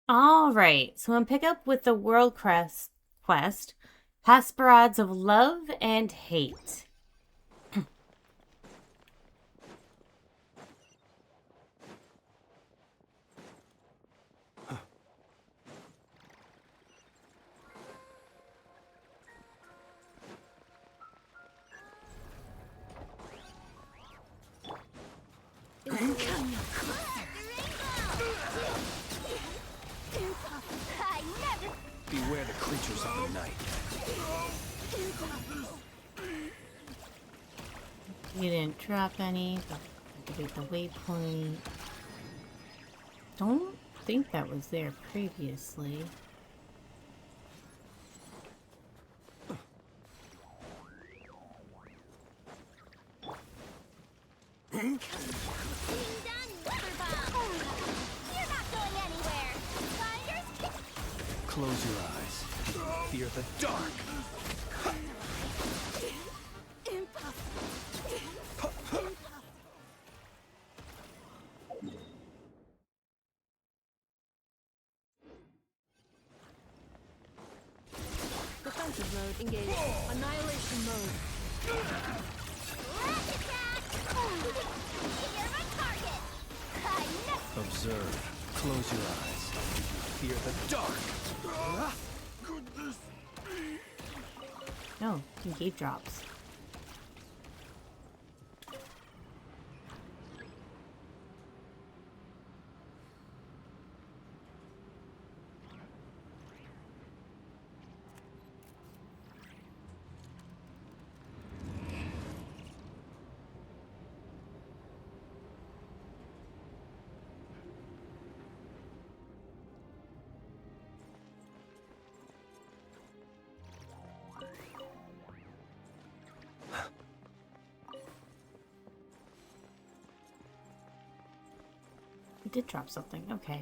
All right, so I'm pick up with the World Quest, Hesperides of Love and Hate. Beware the creatures of the night. You didn't drop any, but activate the waypoint. Don't think that was there previously. Close your eyes. Fear the dark. Defensive mode engaged. Annihilation mode. Observe. Close your eyes. Fear the dark. No, gate drops. He did drop something. Okay.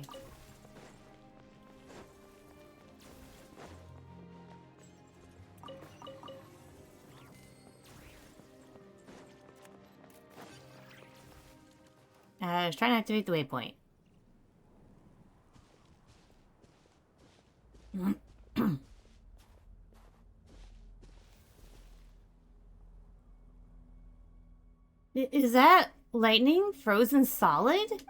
I was trying to activate the waypoint. Is that lightning frozen solid?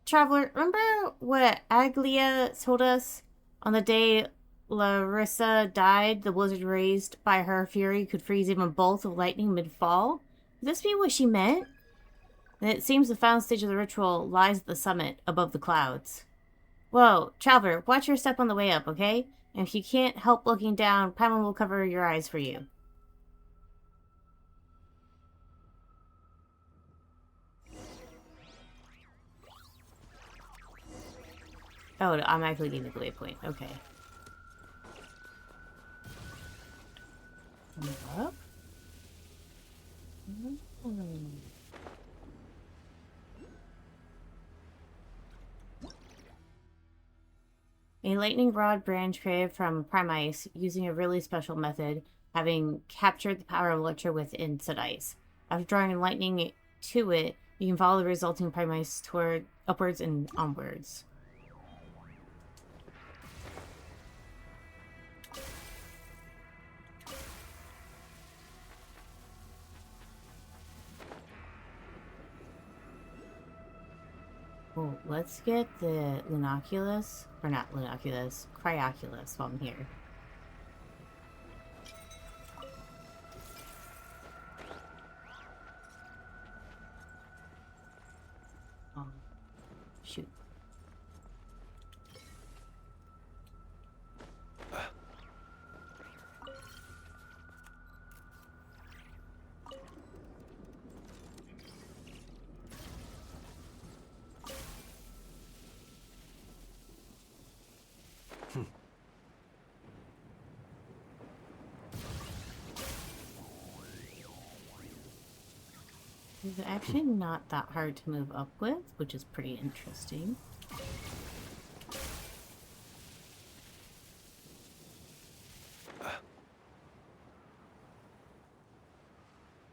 Traveler, remember what Aglia told us on the day Larissa died? The blizzard raised by her fury could freeze even bolts of lightning mid-fall? Could this be what she meant? And it seems the final stage of the ritual lies at the summit, above the clouds. Whoa, Traveler, watch your step on the way up, okay? And if you can't help looking down, Paimon will cover your eyes for you. Oh, it automatically gave me the waypoint. Okay. Move up. A lightning rod branch created from prime ice using a really special method, having captured the power of Electro within said ice. After drawing lightning to it, you can follow the resulting prime ice toward upwards and onwards. Well, let's get the Lunoculus, or not Lunoculus, Cryoculus while I'm here. Shoot. It's actually not that hard to move up with, which is pretty interesting.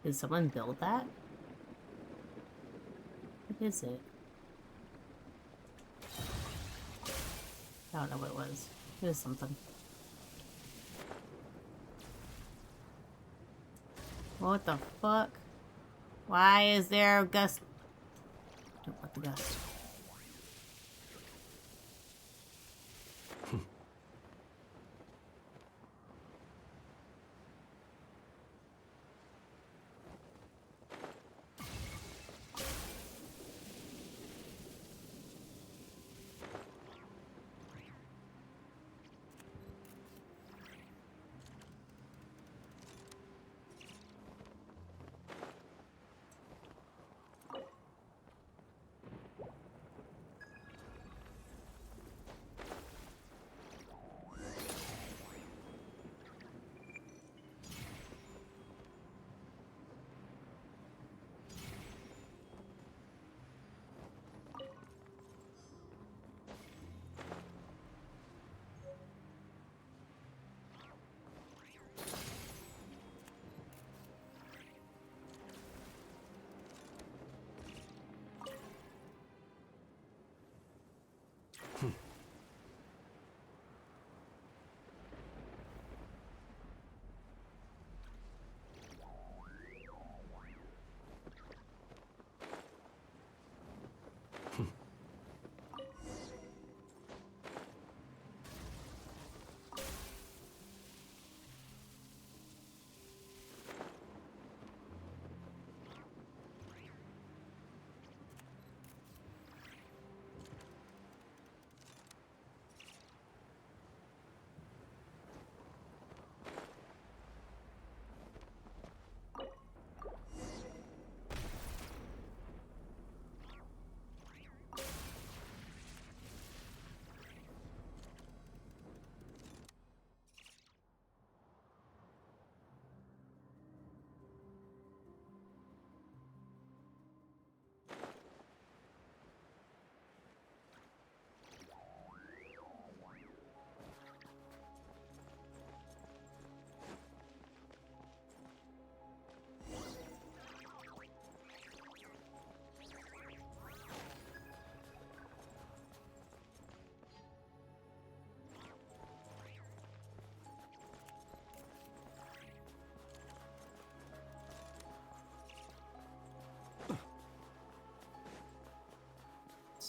Did someone build that? What is it? I don't know what it was. It was something. What the fuck? Why is there a gust? Don't want the gust.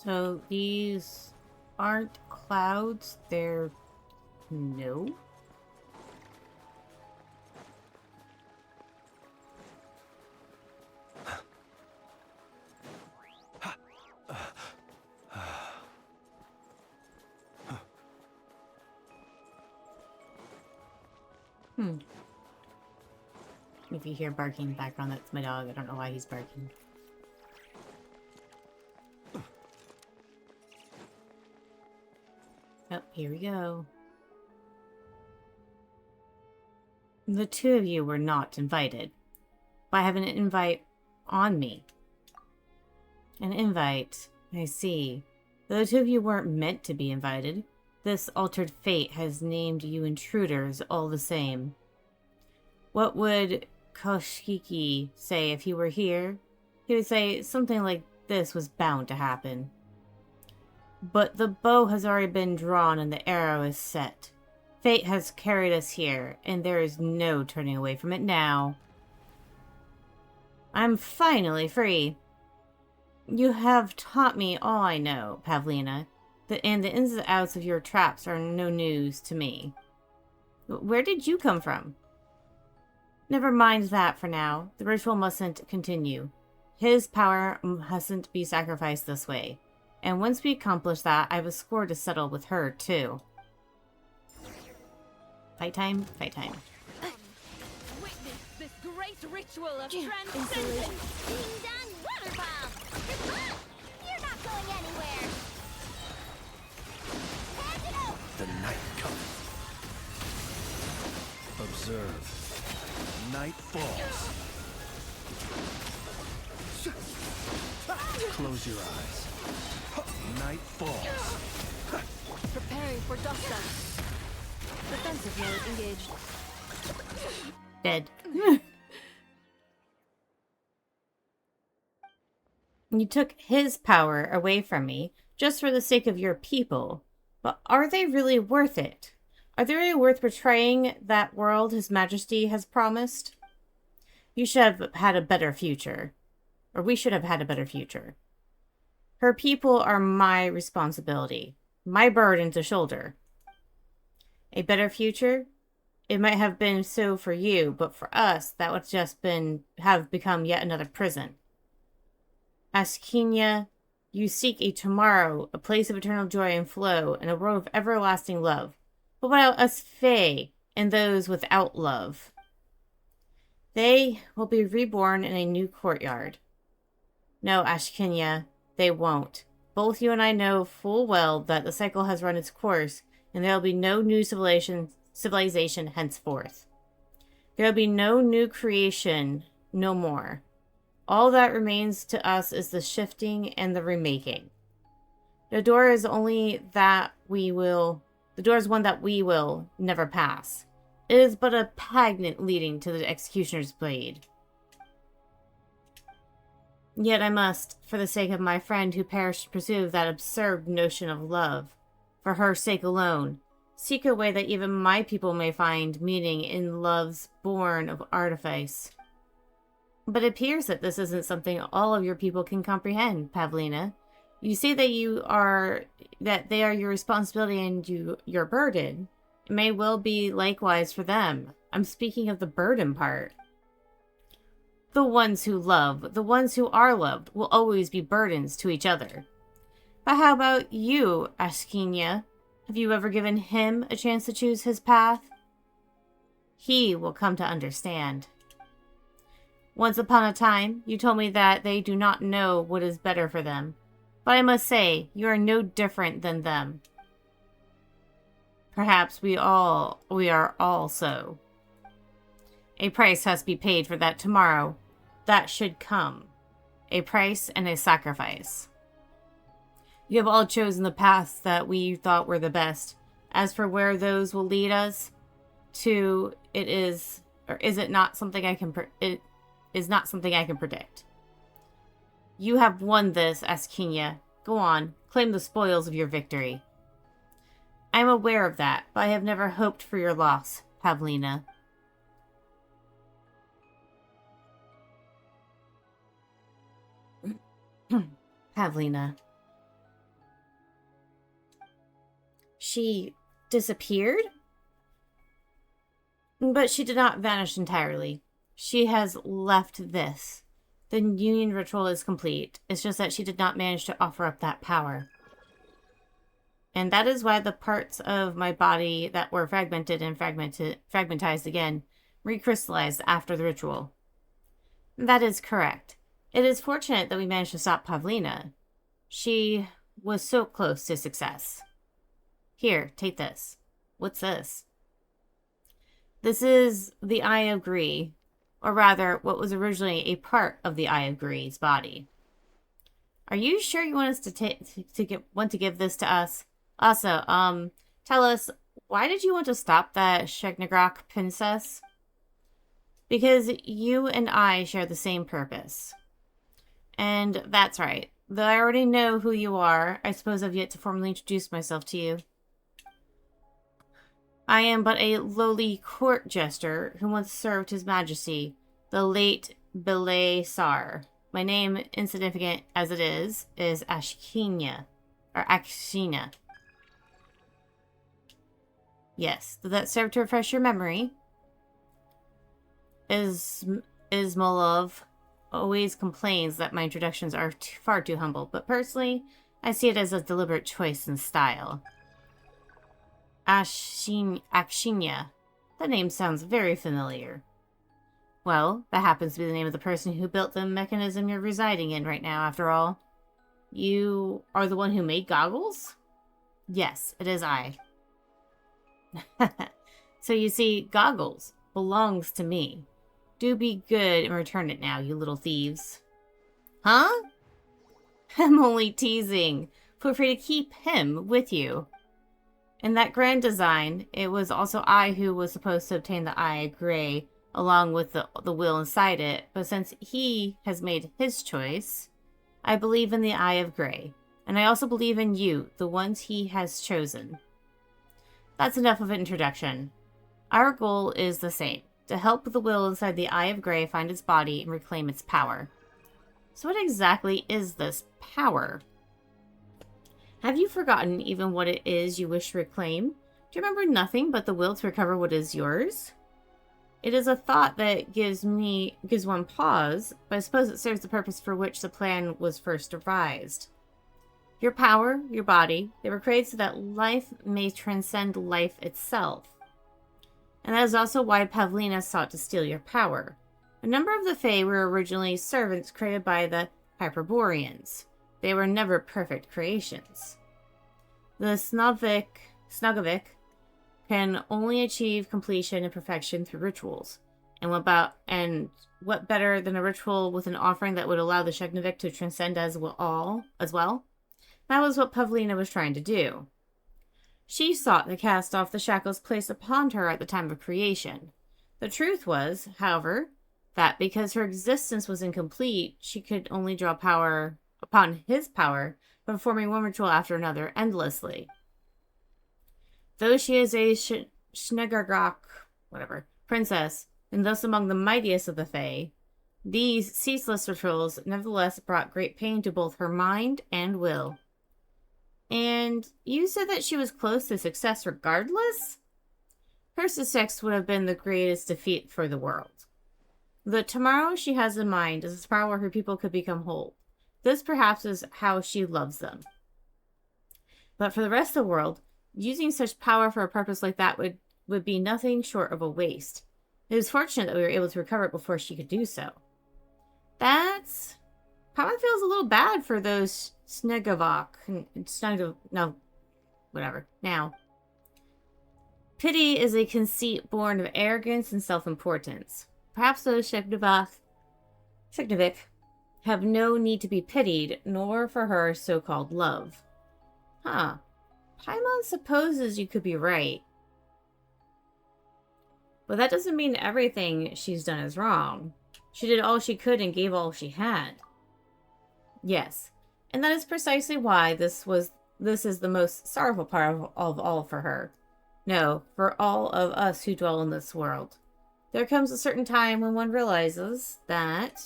So these aren't clouds, they're no. If you hear barking in the background, that's my dog. I don't know why he's barking. Oh, here we go. The two of you were not invited. But I have an invite on me. An invite. I see. Though the two of you weren't meant to be invited, this altered fate has named you intruders all the same. What would Koshiki say if he were here? He would say something like this was bound to happen. But the bow has already been drawn and the arrow is set. Fate has carried us here, and there is no turning away from it now. I'm finally free. You have taught me all I know, Pavlina, and the ins and outs of your traps are no news to me. Where did you come from? Never mind that for now. The ritual mustn't continue. His power mustn't be sacrificed this way. And once we accomplish that, I have a score to settle with her, too. Fight time? Fight time. Witness this great ritual of transcendence. Ding dong water bomb! You're not going anywhere! Hand it out! The night comes. Observe. Night falls. Close your eyes. Night falls. Preparing for dust up. Defensive mode engaged. Dead. You took his power away from me just for the sake of your people. But are they really worth it? Are they really worth betraying that world His Majesty has promised? You should have had a better future. Or we should have had a better future. Her people are my responsibility. My burden to shoulder. A better future? It might have been so for you, but for us, that would have become yet another prison. Askinia, you seek a tomorrow, a place of eternal joy and flow, and a world of everlasting love. But what about us Fae, and those without love? They will be reborn in a new courtyard. No, Ashkinya, they won't. Both you and I know full well that the cycle has run its course, and there will be no new civilization henceforth. There will be no new creation, no more. All that remains to us is the shifting and the remaking. The door is one that we will never pass. It is but a pageant leading to the executioner's blade. Yet I must, for the sake of my friend who perished to pursue that absurd notion of love, for her sake alone, seek a way that even my people may find meaning in loves born of artifice. But it appears that this isn't something all of your people can comprehend, Pavlina. You say that they are your responsibility and your burden. It may well be likewise for them. I'm speaking of the burden part. The ones who love, the ones who are loved, will always be burdens to each other. But how about you, Askinia? Have you ever given him a chance to choose his path? He will come to understand. Once upon a time, you told me that they do not know what is better for them. But I must say, you are no different than them. Perhaps we are all so. A price has to be paid for that tomorrow. That should come. A price and a sacrifice. You have all chosen the paths that we thought were the best. As for where those will lead us to, is not something I can predict. You have won this, Askinia. Go on, claim the spoils of your victory. I am aware of that, but I have never hoped for your loss, Pavlina. Pavlina. She disappeared? But she did not vanish entirely. She has left this. The union ritual is complete. It's just that she did not manage to offer up that power. And that is why the parts of my body that were fragmented and fragmentized again recrystallized after the ritual. That is correct. It is fortunate that we managed to stop Pavlina. She was so close to success. Here, take this. What's this? This is the Eye of Gree, or rather, what was originally a part of the Eye of Gree's body. Are you sure you want us to give this to us? Also, tell us, why did you want to stop that Shegnagrok princess? Because you and I share the same purpose. And that's right. Though I already know who you are, I suppose I've yet to formally introduce myself to you. I am but a lowly court jester who once served His Majesty, the late Belisar. My name, insignificant as it is Ashkinia, or Akshina. Yes, did that serve to refresh your memory? Ismailov always complains that my introductions are far too humble, but personally, I see it as a deliberate choice in style. Akshinya. That name sounds very familiar. Well, that happens to be the name of the person who built the mechanism you're residing in right now, after all. You are the one who made goggles? Yes, it is I. So you see, goggles belongs to me. Do be good and return it now, you little thieves. Huh? I'm only teasing. Feel free to keep him with you. In that grand design, it was also I who was supposed to obtain the Eye of Grey, along with the will inside it, but since he has made his choice, I believe in the Eye of Grey. And I also believe in you, the ones he has chosen. That's enough of an introduction. Our goal is the same. To help the will inside the Eye of Grey find its body and reclaim its power. So what exactly is this power? Have you forgotten even what it is you wish to reclaim? Do you remember nothing but the will to recover what is yours? It is a thought that gives one pause, but I suppose it serves the purpose for which the plan was first devised. Your power, your body, they were created so that life may transcend life itself. And that is also why Pavlina sought to steal your power. A number of the Fae were originally servants created by the Hyperboreans. They were never perfect creations. The Snogovic can only achieve completion and perfection through rituals. And what better than a ritual with an offering that would allow the Shegnovic to transcend as well? That was what Pavlina was trying to do. She sought to cast off the shackles placed upon her at the time of creation. The truth was, however, that because her existence was incomplete, she could only draw power upon his power by performing one ritual after another endlessly. Though she is a Schnegargok, princess, and thus among the mightiest of the Fae, these ceaseless rituals nevertheless brought great pain to both her mind and will. And you said that she was close to success regardless? Her success would have been the greatest defeat for the world. The tomorrow she has in mind is a tomorrow where her people could become whole. This perhaps is how she loves them. But for the rest of the world, using such power for a purpose like that would be nothing short of a waste. It is fortunate that we were able to recover it before she could do so. That's... Paimon feels a little bad for those Snegovok. Now, pity is a conceit born of arrogance and self-importance. Perhaps those Shegnovic have no need to be pitied, nor for her so-called love. Huh. Paimon supposes you could be right. But that doesn't mean everything she's done is wrong. She did all she could and gave all she had. Yes, and that is precisely why this is the most sorrowful part of all for her. No, for all of us who dwell in this world. There comes a certain time when one realizes that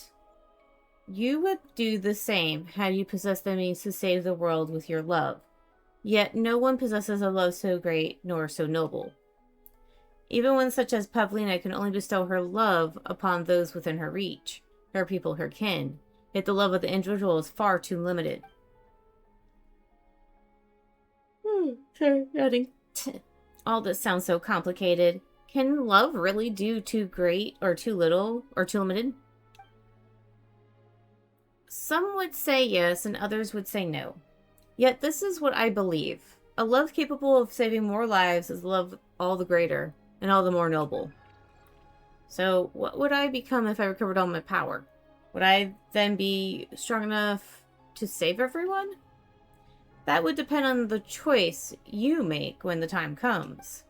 you would do the same had you possessed the means to save the world with your love. Yet no one possesses a love so great nor so noble. Even one such as Pavlina can only bestow her love upon those within her reach, her people, her kin. Yet the love of the individual is far too limited. Sorry, nodding. All this sounds so complicated. Can love really do too great or too little or too limited? Some would say yes and others would say no. Yet this is what I believe. A love capable of saving more lives is love all the greater and all the more noble. So what would I become if I recovered all my power? Would I then be strong enough to save everyone? That would depend on the choice you make when the time comes.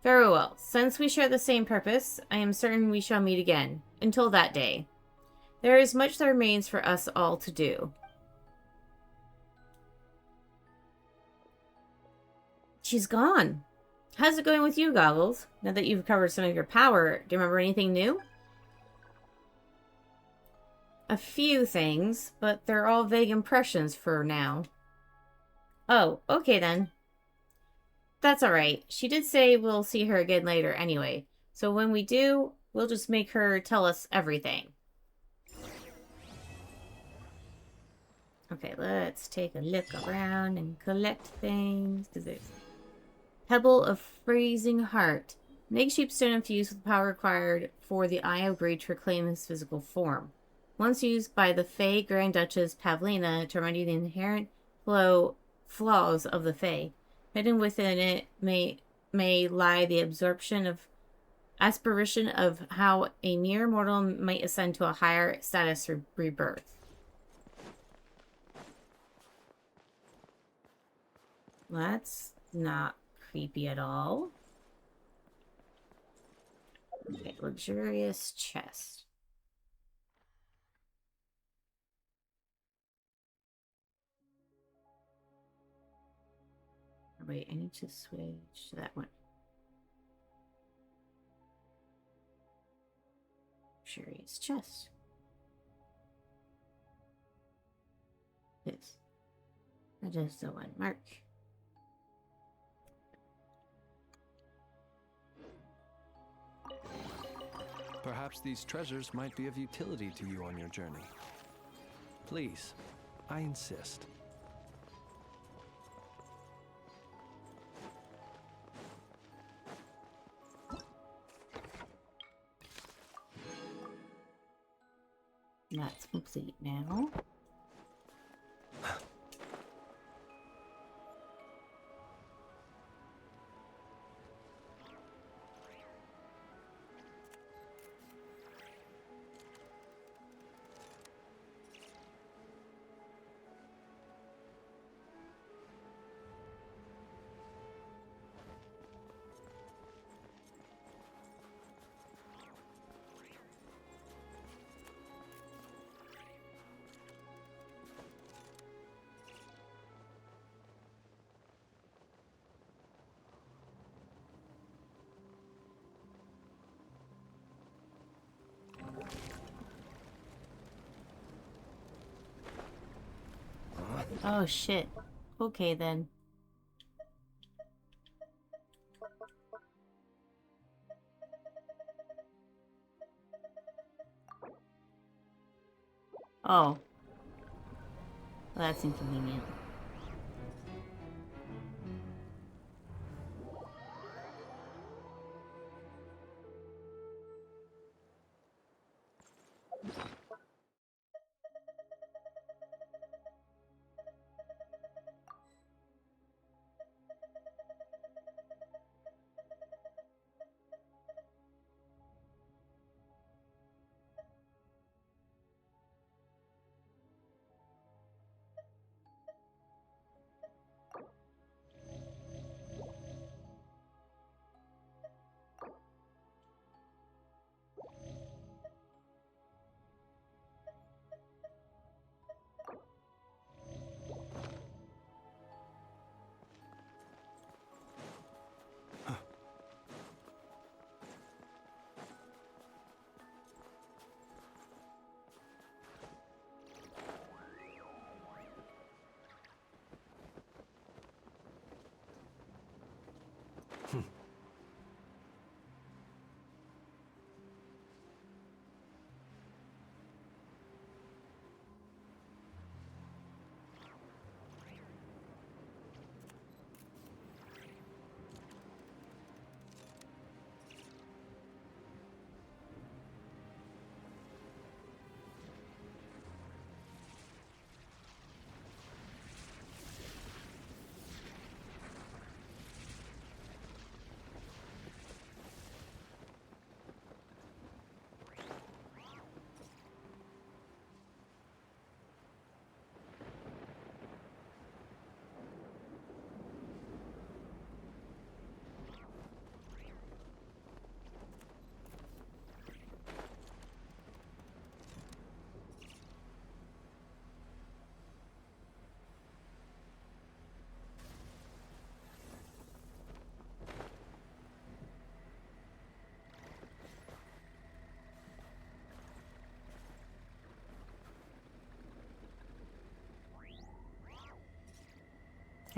Very well. Since we share the same purpose, I am certain we shall meet again. Until that day. There is much that remains for us all to do. She's gone. How's it going with you, Goggles? Now that you've recovered some of your power, do you remember anything new? A few things, but they're all vague impressions for now. Oh, okay then. That's alright. She did say we'll see her again later anyway. So when we do, we'll just make her tell us everything. Okay, let's take a look around and collect things. Pebble of Freezing Heart. Make Sheepstone infused with the power required for the Eye of Greed to reclaim his physical form. Once used by the Fae Grand Duchess Pavlina to remedy the inherent flaws of the Fae. Hidden within it may lie the aspiration of how a mere mortal might ascend to a higher status through rebirth. That's not creepy at all. Okay, luxurious chest. wait, I need to switch to that one. Curious chest. This. That is the one. Mark. Perhaps these treasures might be of utility to you on your journey. Please, I insist. That's complete now. Oh shit. Okay then. Oh. Well, that's inconvenient.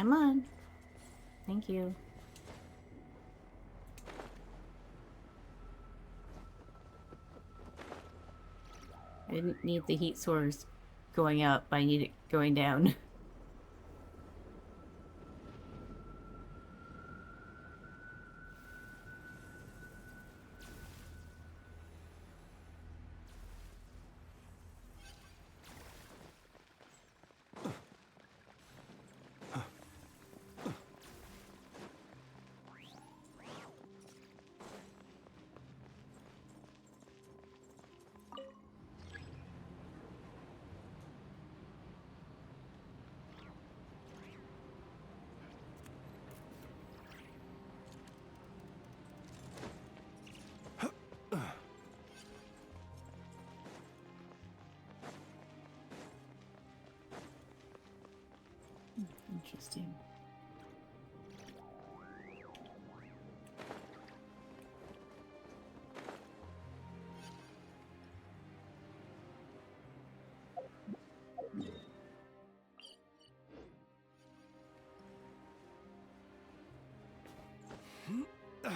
Come on. Thank you. I didn't need the heat source going up, I need it going down. Interesting. Oh.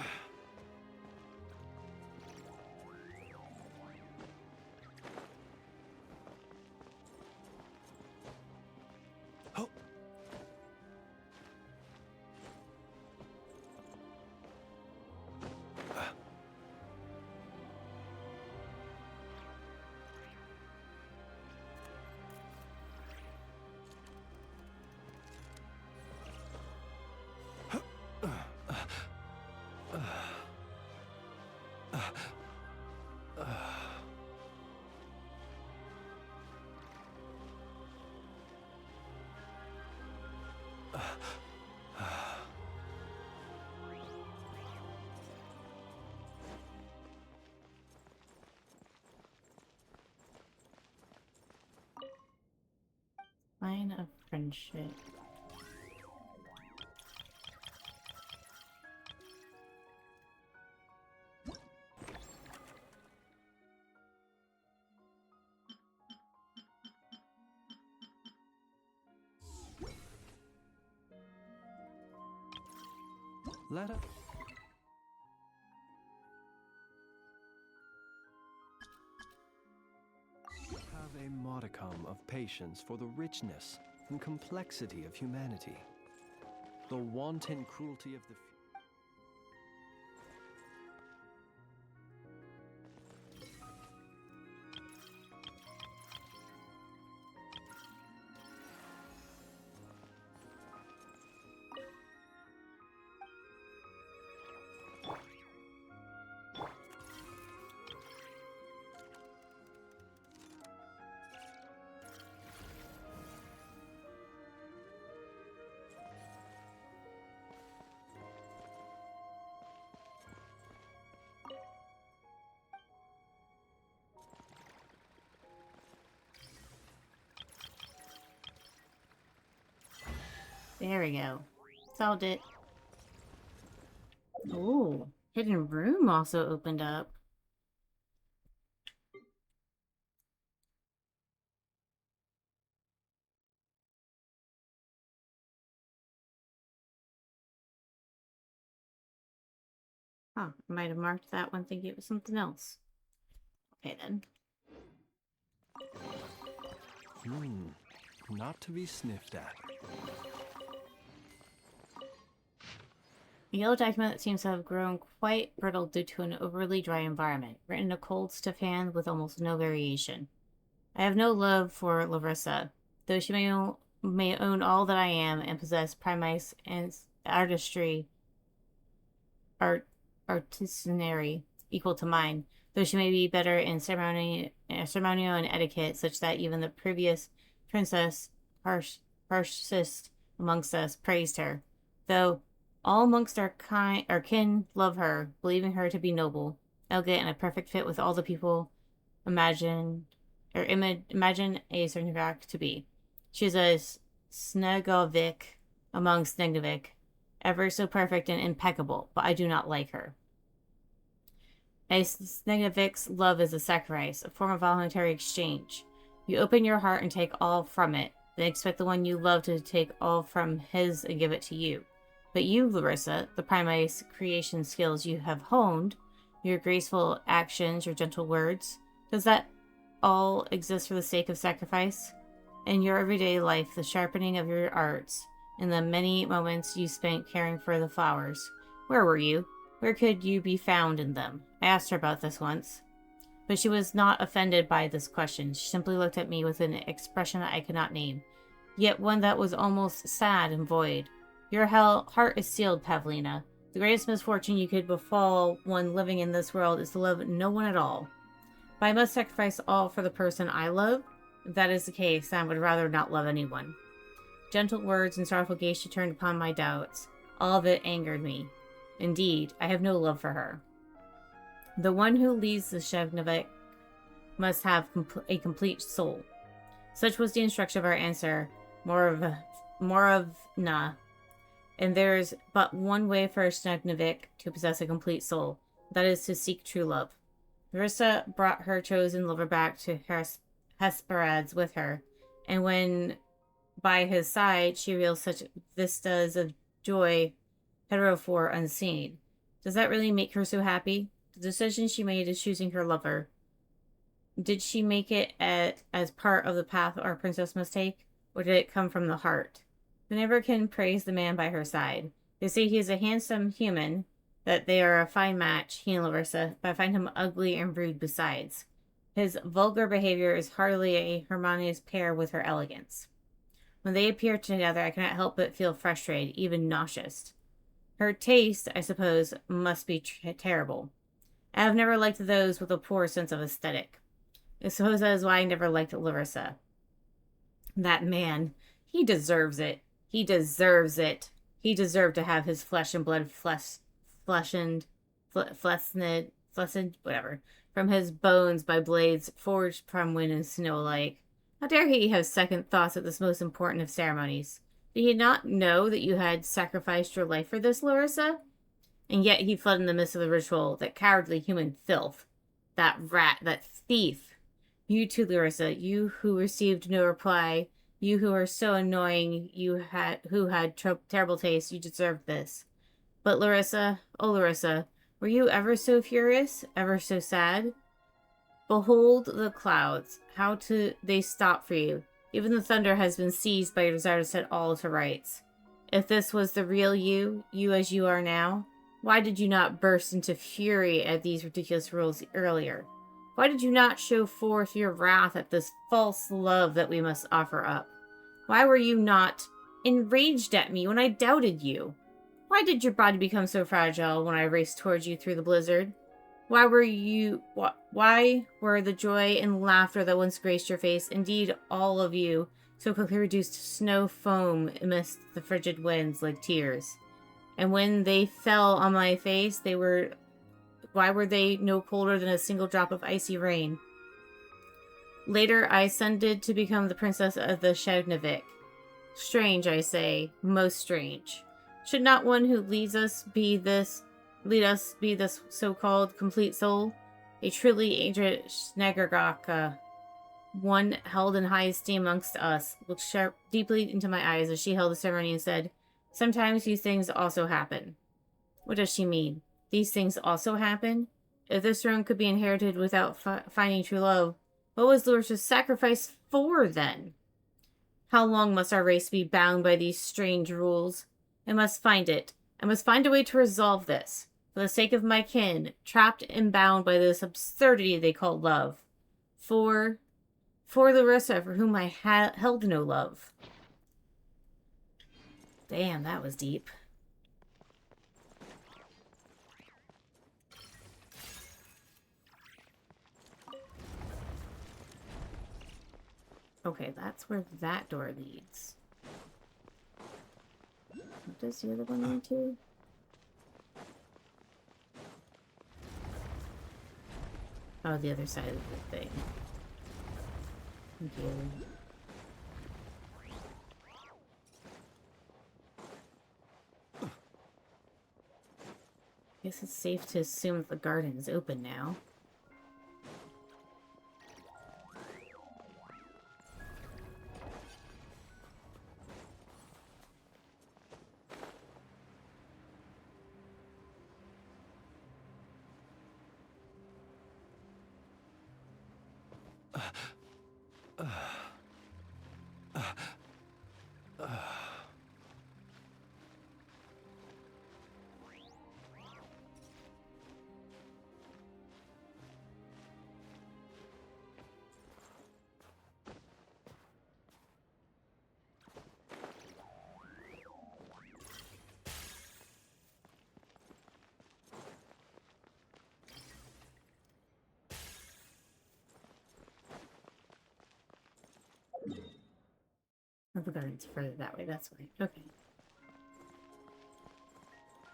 Sign of friendship. Let us. Have a modicum of patience for the richness and complexity of humanity. The wanton cruelty of the There we go. Solved it. Oh, hidden room also opened up. Huh, I might have marked that one thinking it was something else. Okay then. Not to be sniffed at. A yellow document that seems to have grown quite brittle due to an overly dry environment, written in a cold, stiff hand with almost no variation. I have no love for Larissa, though she may own all that I am and possess premise and artistry, artisanary equal to mine, though she may be better in ceremonial and etiquette, such that even the previous princess, harshest amongst us, praised her, though all amongst our kin love her, believing her to be noble, elegant, and a perfect fit with all the people imagine imagine a Cernivac to be. She is a Snegovic among Snegovic, ever so perfect and impeccable, but I do not like her. A Snegovic's love is a sacrifice, a form of voluntary exchange. You open your heart and take all from it, then expect the one you love to take all from his and give it to you. But you, Larissa, the primary creation skills you have honed, your graceful actions, your gentle words, does that all exist for the sake of sacrifice? In your everyday life, the sharpening of your arts, in the many moments you spent caring for the flowers, where were you? Where could you be found in them? I asked her about this once. But she was not offended by this question. She simply looked at me with an expression I could not name, yet one that was almost sad and void. Your heart is sealed, Pavlina. The greatest misfortune you could befall one living in this world is to love no one at all. But I must sacrifice all for the person I love. If that is the case, I would rather not love anyone. Gentle words and sorrowful gaze she turned upon my doubts. All of it angered me. Indeed, I have no love for her. The one who leads the Shevnovik must have a complete soul. Such was the instruction of our answer, Morovna. And there is but one way for a Shevnovik to possess a complete soul. That is to seek true love. Larissa brought her chosen lover back to Hesperides with her, and when by his side she revealed such vistas of joy heretofore unseen. Does that really make her so happy? The decision she made is choosing her lover. Did she make it as part of the path our princess must take? Or did it come from the heart? Who never can praise the man by her side. They say he is a handsome human, that they are a fine match, he and Larissa, but I find him ugly and rude besides. His vulgar behavior is hardly a harmonious pair with her elegance. When they appear together, I cannot help but feel frustrated, even nauseous. Her taste, I suppose, must be terrible. I have never liked those with a poor sense of aesthetic. I suppose that is why I never liked Larissa. That man, he deserves it. He deserves it. He deserved to have his flesh and blood fleshened, whatever, from his bones by blades forged from wind and snow alike. How dare he have second thoughts at this most important of ceremonies? Did he not know that you had sacrificed your life for this, Larissa? And yet he fled in the midst of the ritual, that cowardly human filth. That rat, that thief. You too, Larissa, you who received no reply, you who are so annoying, who had terrible taste, you deserved this. But Larissa, oh Larissa, were you ever so furious, ever so sad? Behold the clouds, they stop for you. Even the thunder has been seized by your desire to set all to rights. If this was the real you, you as you are now, why did you not burst into fury at these ridiculous rules earlier? Why did you not show forth your wrath at this false love that we must offer up? Why were you not enraged at me when I doubted you? Why did your body become so fragile when I raced towards you through the blizzard? Why were the joy and laughter that once graced your face, indeed all of you, so quickly reduced to snow foam amidst the frigid winds like tears? And when they fell on my face, why were they no colder than a single drop of icy rain? Later, I ascended to become the princess of the Shevnevik. Strange, I say, most strange. Should not one who lead us be this so-called complete soul? A truly ancient Snegargaka, one held in high esteem amongst us, looked deeply into my eyes as she held the ceremony and said, "Sometimes these things also happen." What does she mean? These things also happen? If this throne could be inherited without finding true love, what was Larissa's sacrifice for, then? How long must our race be bound by these strange rules? I must find it. I must find a way to resolve this. For the sake of my kin, trapped and bound by this absurdity they call love. For Larissa, for whom I held no love. Damn, that was deep. Okay, that's where that door leads. What does the other one lead to? Oh, the other side of the thing. Thank you. Guess it's safe to assume that the garden is open now. Oh, the garden's further that way, that's why. Okay.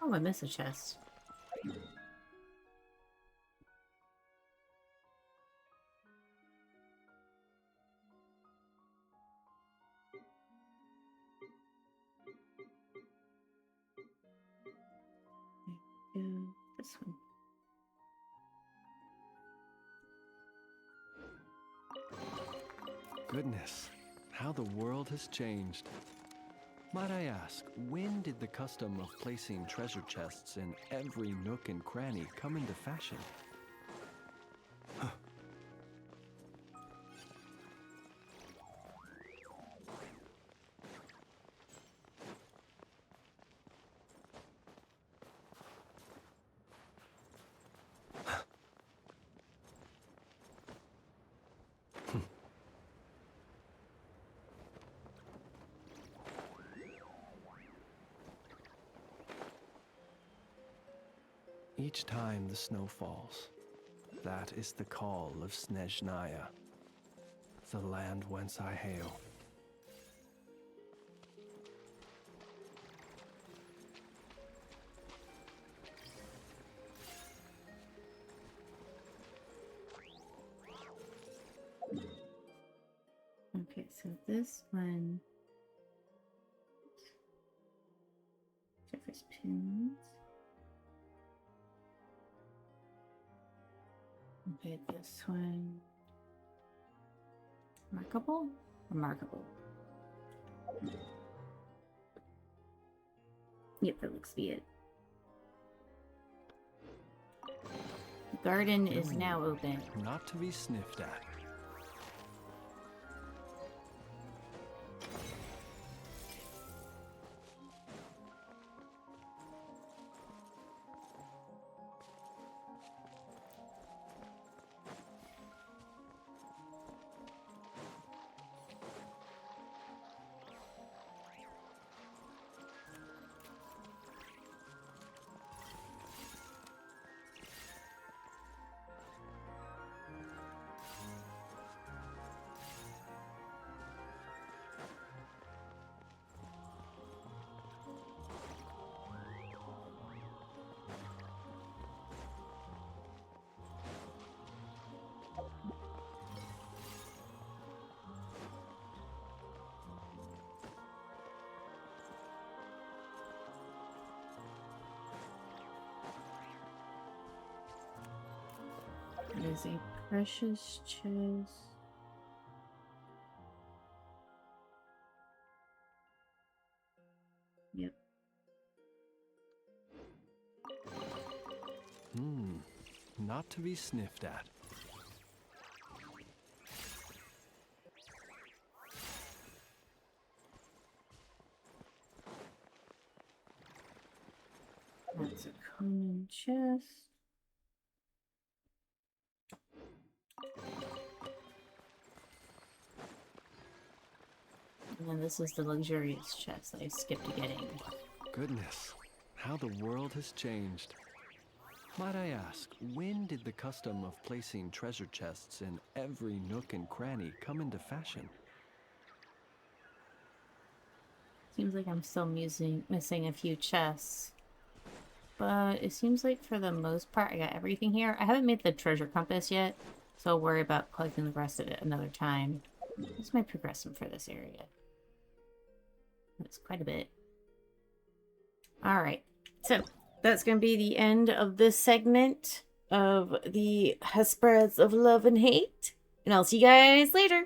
Oh, I missed a chest. This one. Goodness, how the world has changed. Might I ask, when did the custom of placing treasure chests in every nook and cranny come into fashion? Each time the snow falls, that is the call of Snezhnaya, the land whence I hail. Okay, so this one. Surface pins. Okay, this one. Remarkable? Remarkable. Yep, that looks to be it. The garden is now open. Not to be sniffed at. It is a precious chest. Yep. Not to be sniffed at. That's a common chest. And then this is the luxurious chest I skipped getting. Goodness, how the world has changed. Might I ask, when did the custom of placing treasure chests in every nook and cranny come into fashion? Seems like I'm still missing a few chests. But it seems like for the most part I got everything here. I haven't made the treasure compass yet, so I'll worry about collecting the rest of it another time. What's my progression for this area? That's quite a bit. Alright, so that's going to be the end of this segment of the Hesperides of Love and Hate. And I'll see you guys later.